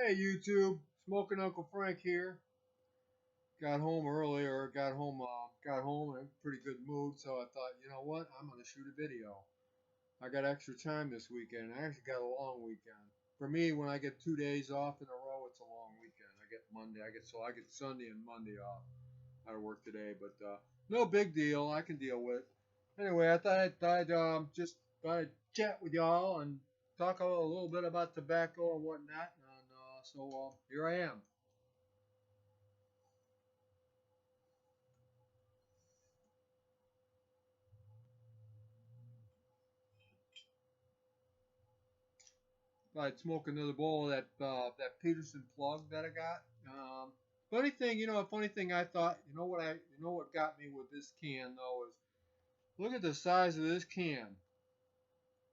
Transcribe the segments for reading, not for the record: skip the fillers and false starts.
Hey YouTube, Smoking Uncle Frank here. Got home earlier. Got home in a pretty good mood. So I thought, you know what? I'm gonna shoot a video. I got extra time this weekend. I actually got a long weekend. For me, when I get 2 days off in a row, it's a long weekend. I get Monday. I get Sunday and Monday off. I work today, but no big deal. I can deal with. Anyway, I thought just thought I'd chat with y'all and talk a little bit about tobacco and whatnot. And so here I am. I'd smoke another bowl of that Peterson plug that I got. Funny thing I thought, you know what got me with this can though is look at the size of this can.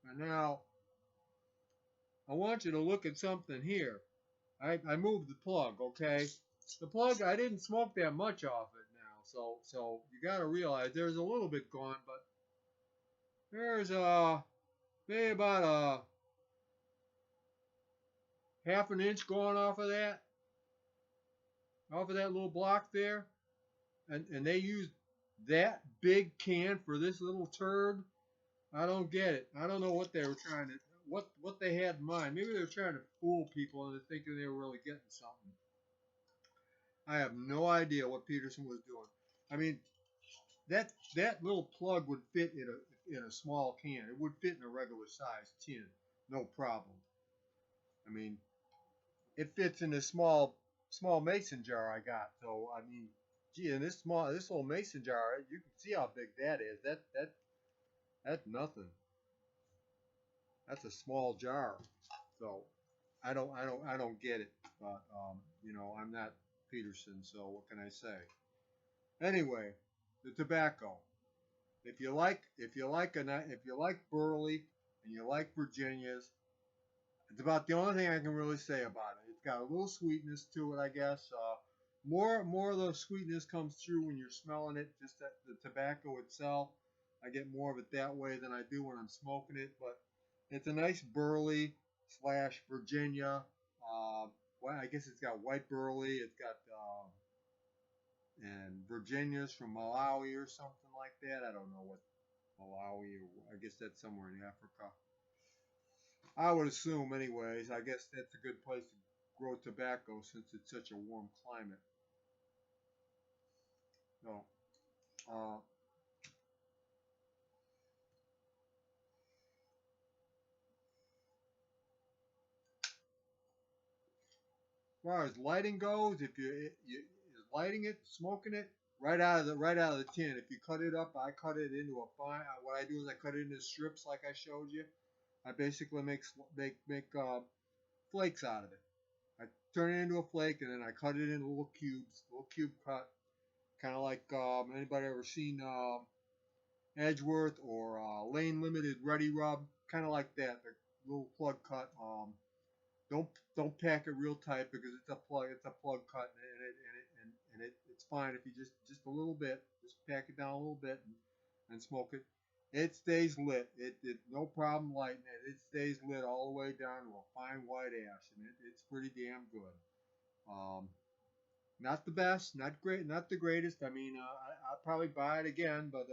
And now I want you to look at something here. I moved the plug, okay? The plug I didn't smoke that much off it now, so you got to realize there's a little bit gone, but there's maybe about a half an inch going off of that little block there. And they used that big can for this little turd. I don't get it. I don't know what they were trying to what they had in mind. Maybe they were trying to fool people into thinking they were really getting something. I have no idea what Peterson was doing. I mean, that little plug would fit in a small can. It would fit in a regular sized tin, no problem. I mean, it fits in this small mason jar I got. So I mean, gee, in this little mason jar, you can see how big that is. That's nothing. That's a small jar. So I don't get it. But I'm not Peterson, so what can I say? Anyway, the tobacco. If you like Burley and you like Virginias, it's about the only thing I can really say about it. It's got a little sweetness to it, I guess. More of the sweetness comes through when you're smelling it, just that the tobacco itself. I get more of it that way than I do when I'm smoking it. But it's a nice Burley slash Virginia. Well, I guess it's got white Burley. It's got and Virginia's from Malawi or something like that. I don't know what Malawi. I guess that's somewhere in Africa. I would assume, anyways. I guess that's a good place to grow tobacco since it's such a warm climate. So, uh, as far as lighting goes, if you lighting it, smoking it right out of the tin. If you cut it up, I cut it into a fine. What I do is I cut it into strips, like I showed you. I basically make flakes out of it. I turn it into a flake and then I cut it into little cubes, little cube cut, kind of like anybody ever seen Edgeworth or Lane Limited Ready Rub, kind of like that. The little plug cut. Don't pack it real tight because it's a plug. It's a plug cut, it's fine if you just a little bit, just pack it down a little bit and smoke it. It stays lit. It no problem lighting it. It stays lit all the way down to a fine white ash, and it's pretty damn good. Um, Not the best, not great, not the greatest. I mean, I'll probably buy it again, but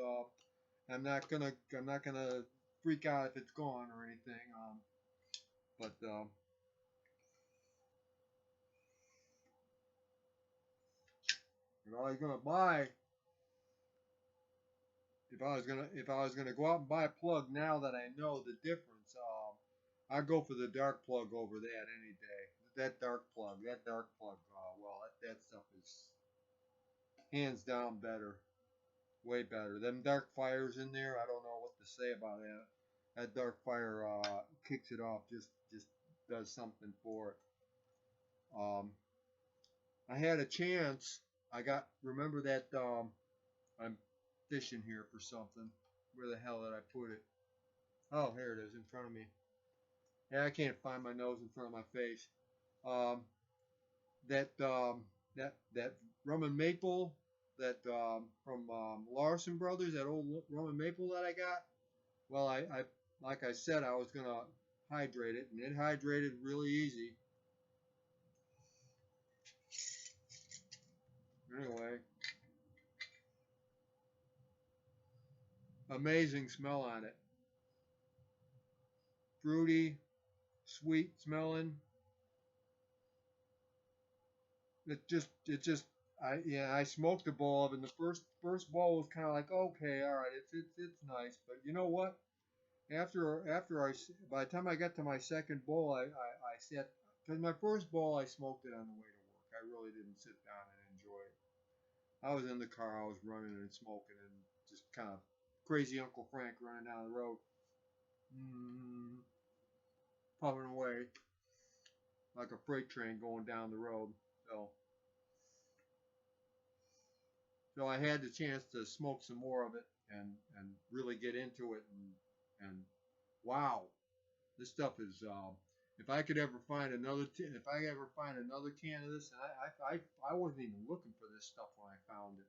I'm not gonna freak out if it's gone or anything. But if I was gonna buy, if I was gonna go out and buy a plug now that I know the difference, I'd go for the dark plug over that any day. That dark plug. Well, that stuff is hands down better. Way better. Them dark fires in there, I don't know what to say about that. That dark fire kicks it off, just does something for it. I had a chance. Remember that I'm fishing here for something. Where the hell did I put it? Oh, here it is in front of me. Yeah, I can't find my nose in front of my face. Um, that rum and maple that from Larson Brothers, that old rum and maple that I got. Well, I like I said, I was gonna hydrate it, and it hydrated really easy. amazing smell on it. Fruity, sweet smelling. It just I smoked a bowl of it, and the first bowl was kind of like, okay, all right, it's nice, but you know what? After by the time I got to my second bowl, I sat, because my first bowl I smoked it on the way to work. I really didn't sit down and enjoy it. I was in the car, I was running and smoking, and just kind of crazy Uncle Frank running down the road, mm, puffing away like a freight train going down the road. So so I had the chance to smoke some more of it and really get into it, and wow, this stuff is. If I could ever find another, if I ever find another can of this, and I wasn't even looking for this stuff when I found it.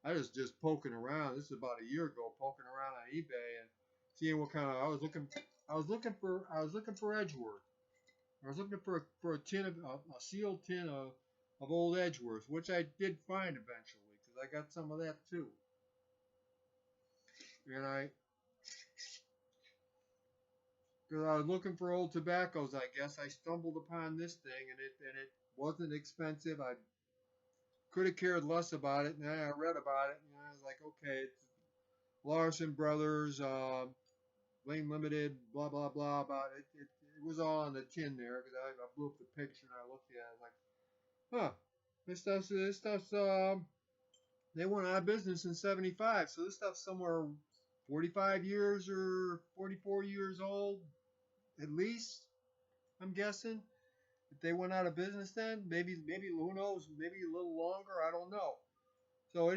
I was just poking around. This is about a year ago, poking around on eBay and seeing what kind of. I was looking for Edgeworth. I was looking for a tin of a sealed tin of old Edgeworth, which I did find eventually because I got some of that too. And because I was looking for old tobaccos, I guess I stumbled upon this thing, and it wasn't expensive. I could have cared less about it, and then I read about it, and I was like, okay, it's Larson Brothers, Lane Limited, blah blah blah about it. It was all on the tin there because I blew up the picture and I looked at it. I was like, huh, this stuff's. They went out of business in '75, so this stuff's somewhere 45 years or 44 years old, at least. I'm guessing. If they went out of business then, maybe who knows, maybe a little longer. I don't know. So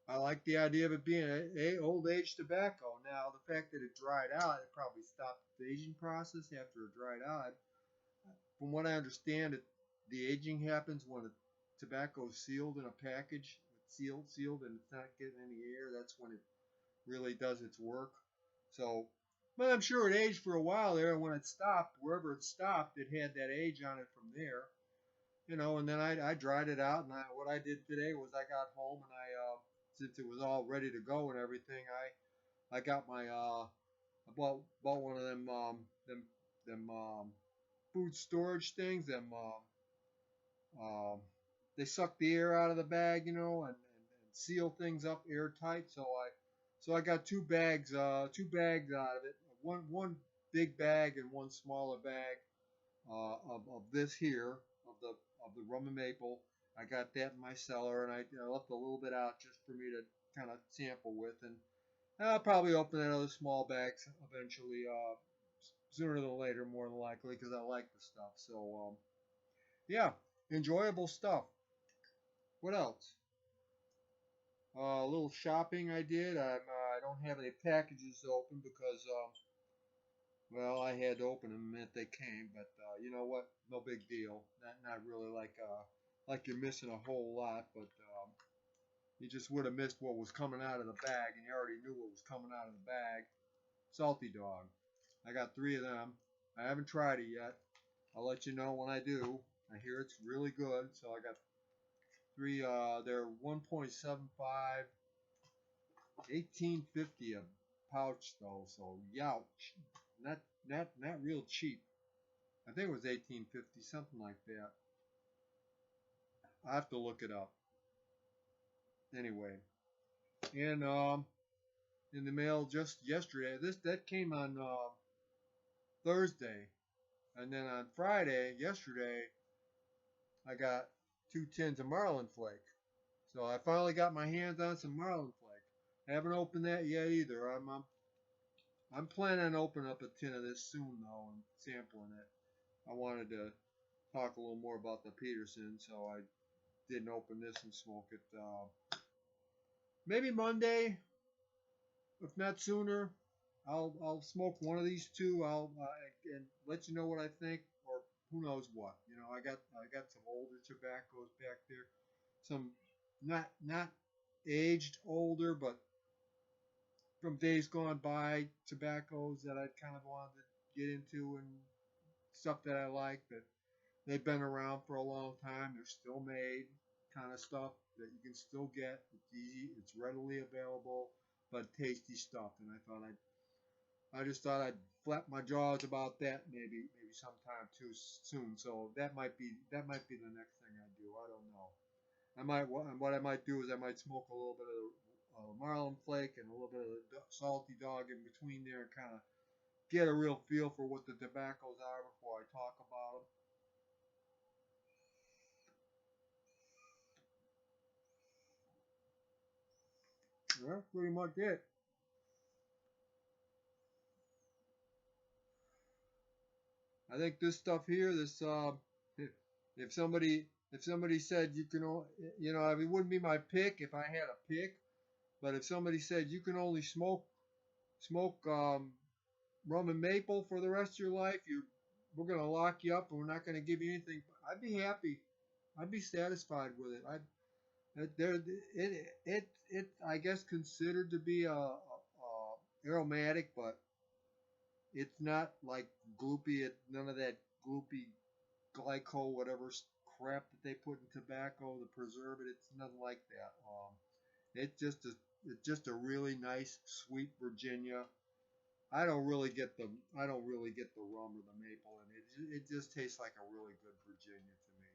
I like the idea of it being a old age tobacco. Now the fact that it dried out, it probably stopped the aging process after it dried out. From what I understand, the aging happens when the tobacco is sealed in a package, it's sealed, and it's not getting any air. That's when it really does its work. So, but I'm sure it aged for a while there, and when it stopped, wherever it stopped, it had that age on it from there. And then I dried it out, and what I did today was I got home and since it was all ready to go and everything, I got I bought one of them food storage things, they suck the air out of the bag, and seal things up airtight. So I got two bags out of it, one big bag and one smaller bag of this here of the rum and maple. I got that in my cellar, and I left a little bit out just for me to kind of sample with, and I'll probably open that other small bag eventually, sooner than later, more than likely, because I like the stuff. So yeah, enjoyable stuff. What else? A little shopping I did. I don't have any packages open because well, I had to open them the minute they came, but you know what? No big deal. Not really like you're missing a whole lot, but you just would have missed what was coming out of the bag, and you already knew what was coming out of the bag. Salty dog. I got 3 of them. I haven't tried it yet. I'll let you know when I do. I hear it's really good, so I got 3. They're 1.75, 18.50 a pouch though, so youch. Not real cheap. I think it was 18.50, something like that. I have to look it up. Anyway, and in the mail just yesterday. That came on Thursday, and then on Friday, yesterday, I got 2 tins of Marlin Flake. So I finally got my hands on some Marlin Flake. I haven't opened that yet either. I'm planning on opening up a tin of this soon though and sampling it. I wanted to talk a little more about the Peterson, so I didn't open this and smoke it. Maybe Monday, if not sooner. I'll smoke one of these two. I'll and let you know what I think, or who knows what. I got some older tobaccos back there, some not aged older, but from days gone by tobaccos that I kind of wanted to get into and stuff that I like that they've been around for a long time. They're still made, kind of stuff that you can still get. It's easy. It's readily available. but tasty stuff. And I just thought I'd flap my jaws about that maybe sometime too soon. So that might be the next thing I do. I don't know. What I might do is I might smoke a little bit of marlin flake and a little bit of the salty dog in between there and kind of get a real feel for what the tobaccos are before I talk about them. That's pretty much it. I think this stuff here, if somebody said you can, it wouldn't be my pick if I had a pick, but if somebody said you can only smoke rum and maple for the rest of your life, we're gonna lock you up and we're not gonna give you anything. I'd be happy. I'd be satisfied with it. It I guess considered to be a aromatic, but it's not like gloopy. None of that gloopy glyco whatever crap that they put in tobacco to preserve it. It's nothing like that. It's just a it's just a really nice sweet Virginia. I don't really get the rum or the maple in it. It just tastes like a really good Virginia to me.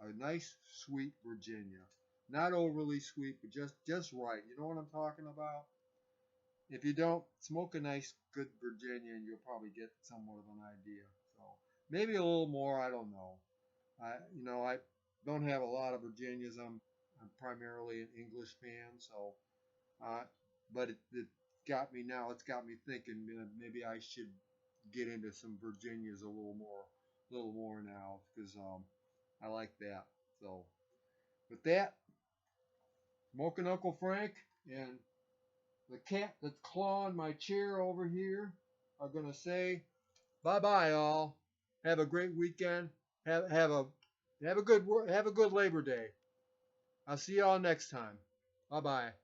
A nice sweet Virginia, not overly sweet, but just right. You know what I'm talking about? If you don't smoke a nice good Virginia, you'll probably get somewhat of an idea. So maybe a little more. I don't know. I don't have a lot of Virginias. I'm primarily an English fan, so uh, but it got me now. It's got me thinking maybe I should get into some Virginias a little more now because I like that. So with that, smoking Uncle Frank and the cat that's clawing my chair over here are gonna say bye bye all. Have a great weekend. Have a good Labor Day. I'll see y'all next time. Bye bye.